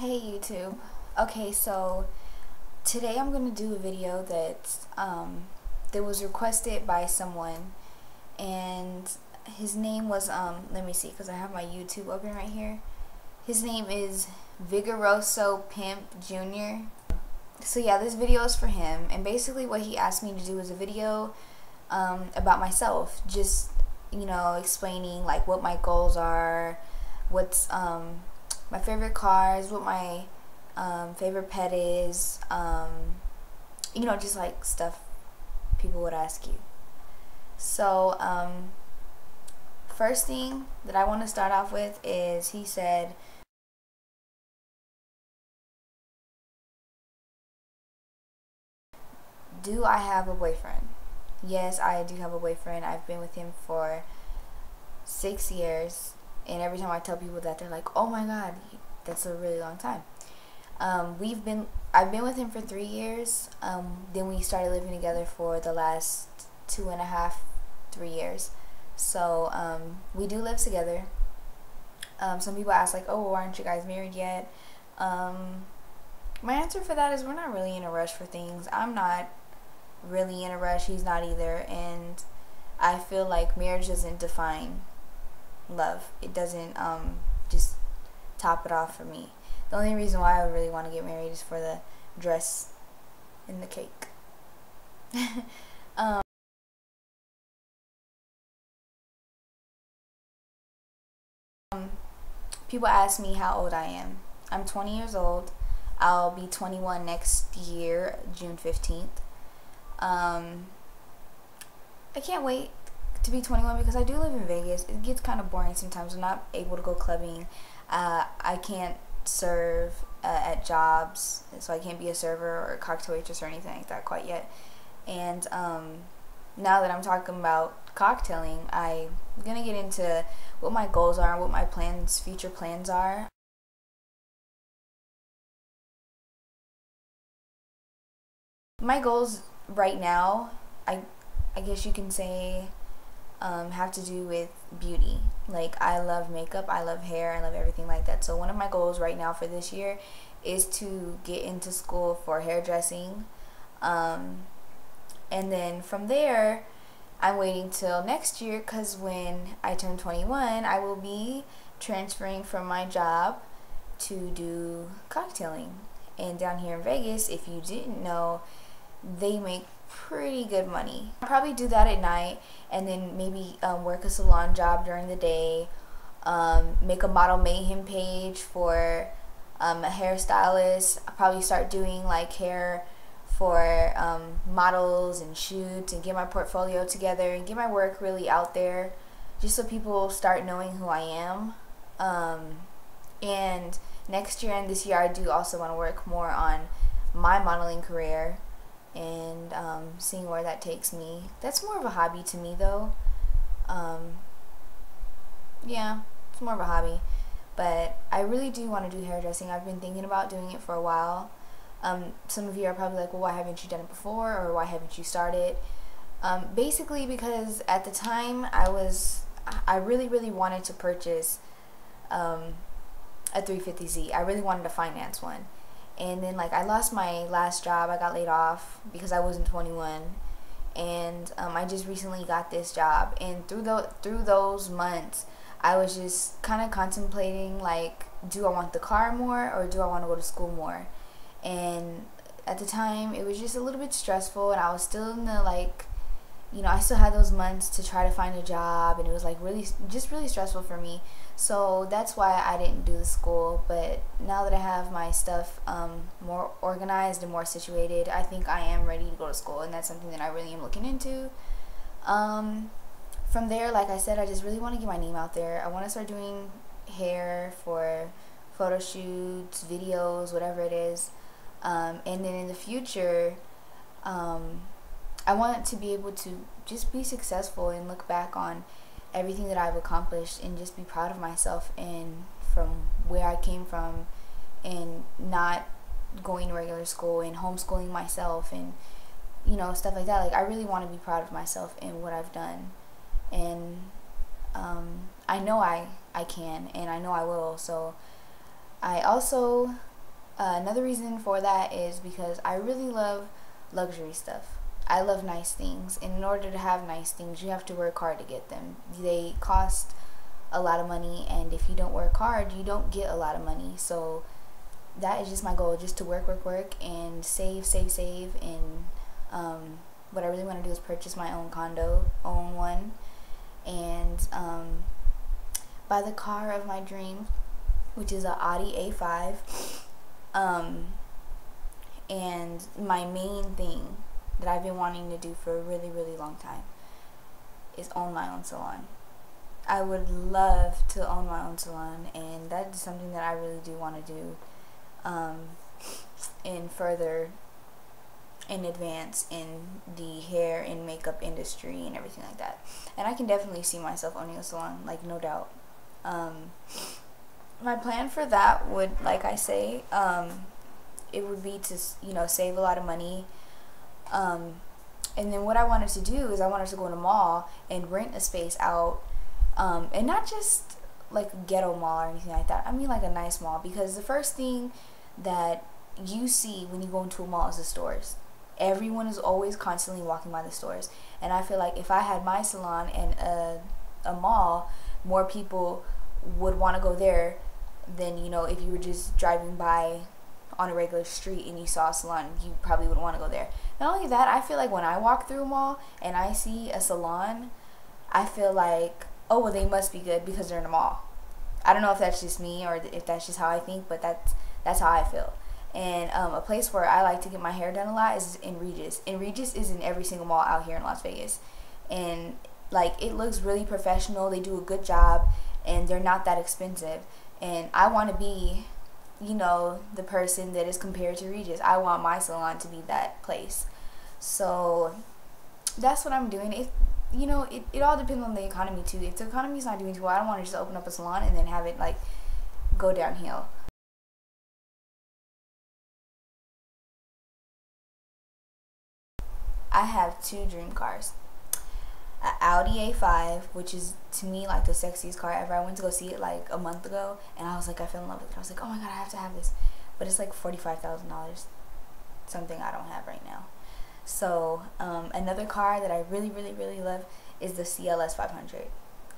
Hey YouTube. Okay, so today I'm gonna do a video that was requested by someone, and his name was let me see, because I have my YouTube open right here. His name is vigorosoPIMPjr. So yeah, this video is for him, and basically what he asked me to do is a video about myself, just explaining like what my goals are, what's my favorite cars, what my favorite pet is, just like stuff people would ask you. So first thing that I want to start off with is, he said, do I have a boyfriend? Yes, I do have a boyfriend. I've been with him for 6 years, and every time I tell people that, they're like, oh my god, that's a really long time. I've been with him for 3 years. Then we started living together for the last 2.5, 3 years. So we do live together. Some people ask like, oh, why aren't you guys married yet? My answer for that is, we're not really in a rush for things. I'm not really in a rush, he's not either, and I feel like marriage doesn't define love. It doesn't just top it off for me. The only reason why I would really want to get married is for the dress and the cake. People ask me how old I am. I'm 20 years old. I'll be 21 next year, June 15th. I can't wait to be 21 because I do live in Vegas. It gets kind of boring sometimes. I'm not able to go clubbing. I can't serve at jobs, so I can't be a server or a cocktail waitress or anything like that quite yet. And now that I'm talking about cocktailing, I'm gonna get into what my goals are, what my future plans are. My goals right now, I guess you can say, have to do with beauty. Like, I love makeup, I love hair, I love everything like that. So one of my goals right now for this year is to get into school for hairdressing. And then from there, I'm waiting till next year, because when I turn 21, I will be transferring from my job to do cocktailing. And down here in Vegas, if you didn't know, they make pretty good money. I'll probably do that at night, and then maybe work a salon job during the day, make a model mayhem page for a hairstylist. I'll probably start doing like hair for models and shoots, and get my portfolio together and get my work really out there, just so people start knowing who I am. And next year and this year, I do also want to work more on my modeling career, and seeing where that takes me. That's more of a hobby to me though. Yeah, it's more of a hobby, but I really do want to do hairdressing. I've been thinking about doing it for a while. Some of you are probably like, well, why haven't you done it before, or why haven't you started? Basically because at the time I really wanted to purchase a 350Z. I really wanted to finance one. And then like I lost my last job. I got laid off because I wasn't 21, and I just recently got this job. And through those months, I was just kind of contemplating, like, do I want the car more, or do I want to go to school more? And at the time, it was just a little bit stressful, and I was still in the I still had those months to try to find a job, and it was like really stressful for me. So that's why I didn't do the school. But now that I have my stuff more organized and more situated, I think I am ready to go to school, and that's something that I really am looking into. From there, like I said, I just really want to get my name out there. I want to start doing hair for photo shoots, videos, whatever it is. And then in the future, I want to be able to just be successful and look back on everything that I've accomplished and just be proud of myself, and from where I came from, and not going to regular school and homeschooling myself, and stuff like that. Like, I really want to be proud of myself and what I've done, and I know I can, and I know I will. So I also Another reason for that is because I really love luxury stuff. I love nice things, and in order to have nice things, you have to work hard to get them. They cost a lot of money, and if you don't work hard, you don't get a lot of money. So that is just my goal, just to work, and save, and what I really want to do is purchase my own condo, own one, and buy the car of my dreams, which is an Audi A5. And my main thing that I've been wanting to do for a really, really long time is own my own salon. I would love to own my own salon, and that is something that I really do want to do and further in advance in the hair and makeup industry and everything like that. And I can definitely see myself owning a salon, like, no doubt. My plan for that would, like I say, it would be to, you know, save a lot of money. And then what I wanted to do is I wanted to go in a mall and rent a space out, and not just like a ghetto mall or anything like that. I mean like a nice mall, because the first thing that you see when you go into a mall is the stores. Everyone is always constantly walking by the stores, and I feel like if I had my salon in a mall, more people would want to go there than, you know, if you were just driving by on a regular street and you saw a salon, you probably wouldn't want to go there. Not only that, I feel like when I walk through a mall and I see a salon, I feel like, oh, well, they must be good because they're in a mall. I don't know if that's just me or if that's just how I think, but that's how I feel. And a place where I like to get my hair done a lot is in Regis. And Regis is in every single mall out here in Las Vegas. And like, it looks really professional. They do a good job, and they're not that expensive. And I want to be, you know, the person that is compared to Regis. I want my salon to be that place. So that's what I'm doing. It, you know, it all depends on the economy too. If the economy's not doing too well, I don't want to just open up a salon and then have it like go downhill. I have two dream cars. An Audi A5, which is to me like the sexiest car ever. I went to go see it like a month ago, and I was like, I fell in love with it. I was like, oh my god, I have to have this. But it's like $45,000, something I don't have right now. So another car that I really love is the CLS 500,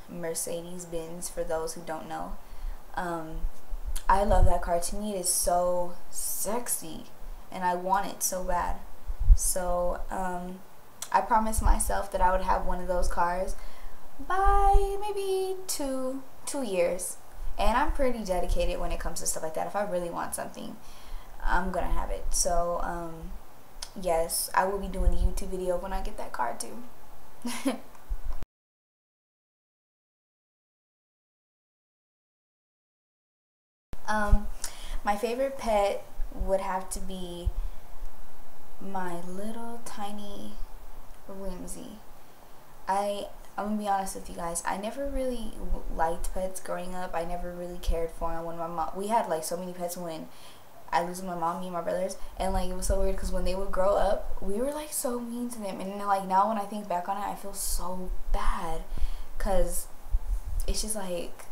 Mercedes Benz, for those who don't know. I love that car. To me, it is so sexy, and I want it so bad. So I promised myself that I would have one of those cars by maybe two years, and I'm pretty dedicated when it comes to stuff like that. If I really want something, I'm gonna have it. So yes, I will be doing a YouTube video when I get that car too. My favorite pet would have to be my little tiny Whimsy. I'm gonna be honest with you guys. I never really liked pets growing up. I never really cared for them. When my mom, we had like so many pets when I lived with my mom, me and my brothers, and like it was so weird because when they would grow up, we were like so mean to them. And like now when I think back on it, I feel so bad because it's just like,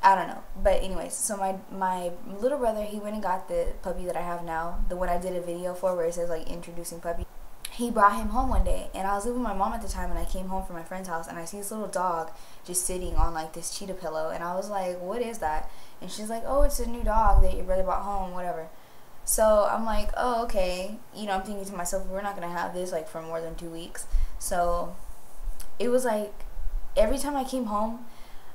I don't know. But anyways, so my little brother, he went and got the puppy that I have now, the one I did a video for where it says like introducing puppy. He brought him home one day, and I was living with my mom at the time, and I came home from my friend's house, and I see this little dog just sitting on like this cheetah pillow, and I was like, what is that? And she's like, oh, it's a new dog that your brother brought home, whatever. So I'm like, oh, okay. You know, I'm thinking to myself, we're not gonna have this like for more than 2 weeks. So it was like every time I came home,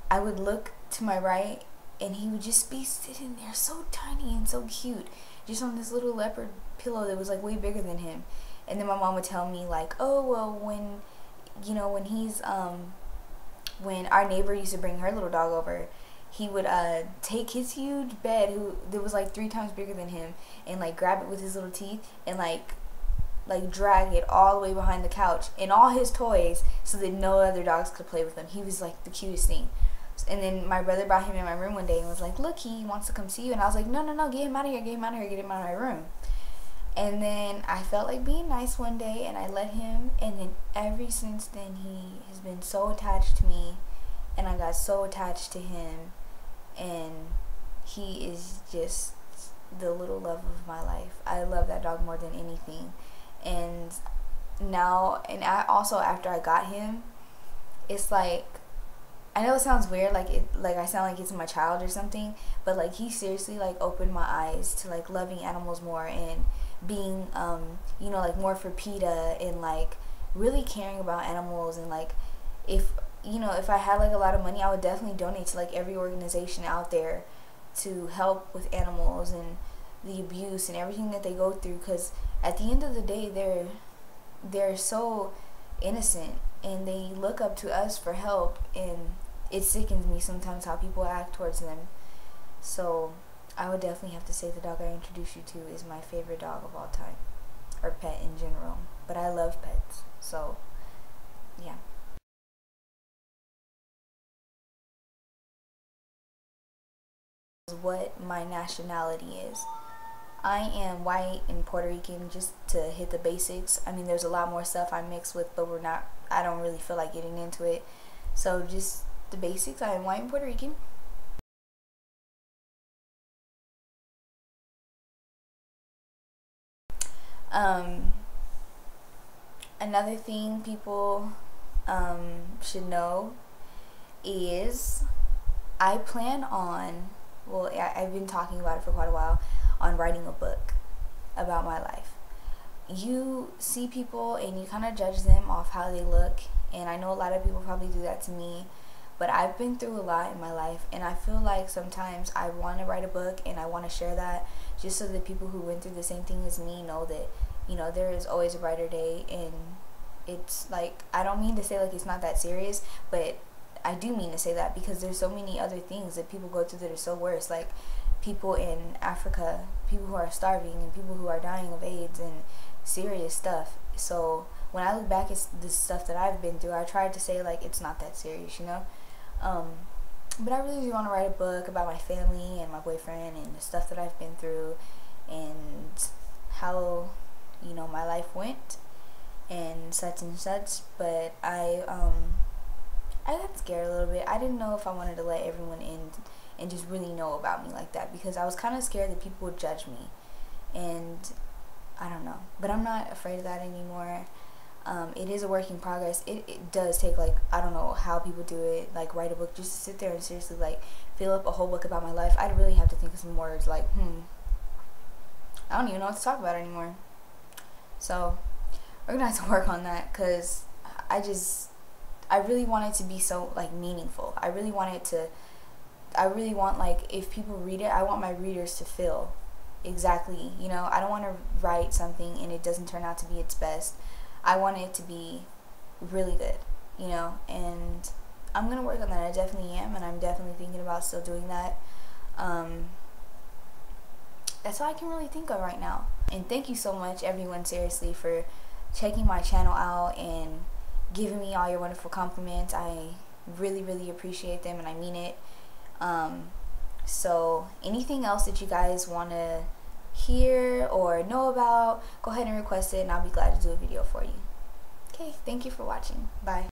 I would look to my right, and he would just be sitting there so tiny and so cute, just on this little leopard pillow that was like way bigger than him. And then my mom would tell me like, oh, well, when, you know, when he's, when our neighbor used to bring her little dog over, he would take his huge bed, that was like 3 times bigger than him, and like grab it with his little teeth and like drag it all the way behind the couch and all his toys so that no other dogs could play with him. He was like the cutest thing. And then my brother brought him in my room one day and was like, look, he wants to come see you. And I was like, no, get him out of here, get him out of my room. And then I felt like being nice one day, and I let him, and then ever since then he has been so attached to me, and I got so attached to him, and he is just the little love of my life. I love that dog more than anything. And now, and I also, after I got him, it's like, I know it sounds weird, like I sound like it's my child or something, but like he seriously like opened my eyes to like loving animals more and being you know, like more for PETA and like really caring about animals. And like, if you know, if I had like a lot of money, I would definitely donate to like every organization out there to help with animals and the abuse and everything that they go through, because at the end of the day they're so innocent and they look up to us for help, and it sickens me sometimes how people act towards them. So I would definitely have to say the dog I introduced you to is my favorite dog of all time, or pet in general, but I love pets, so yeah. What my nationality is. I am white and Puerto Rican, just to hit the basics. I mean, there's a lot more stuff I mix with, but I don't really feel like getting into it. So just the basics. I am white and Puerto Rican. Um, Another thing people should know is I plan on, well, I've been talking about it for quite a while, on writing a book about my life. You see people and you kind of judge them off how they look, and I know a lot of people probably do that to me, but I've been through a lot in my life, and I feel like sometimes I want to write a book and I want to share that just so that people who went through the same thing as me know that, you know, there is always a brighter day. And it's like, I don't mean to say like it's not that serious, but I do mean to say that because there's so many other things that people go through that are so worse, like people in Africa, people who are starving, and people who are dying of AIDS and serious stuff. So when I look back at the stuff that I've been through, I tried to say like it's not that serious, you know. But I really do want to write a book about my family and my boyfriend and the stuff that I've been through and how, you know, my life went and such and such. But I got scared a little bit. I didn't know if I wanted to let everyone in and just really know about me like that, because I was kind of scared that people would judge me, and I don't know. But I'm not afraid of that anymore. It is a work in progress. It does take, like, I don't know how people do it, like write a book, just to sit there and seriously like fill up a whole book about my life. I'd really have to think of some words like I don't even know what to talk about anymore. So we're gonna have to work on that, because I really want it to be so like meaningful. I really want like, if people read it, I want my readers to feel exactly, you know, I don't want to write something and it doesn't turn out to be its best. I want it to be really good, you know, and I'm going to work on that. I definitely am, and I'm definitely thinking about still doing that. That's all I can really think of right now. And thank you so much, everyone, seriously, for checking my channel out and giving me all your wonderful compliments. I really, really appreciate them, and I mean it. So anything else that you guys want to hear or know about, go ahead and request it, and I'll be glad to do a video for you. Okay, thank you for watching. Bye.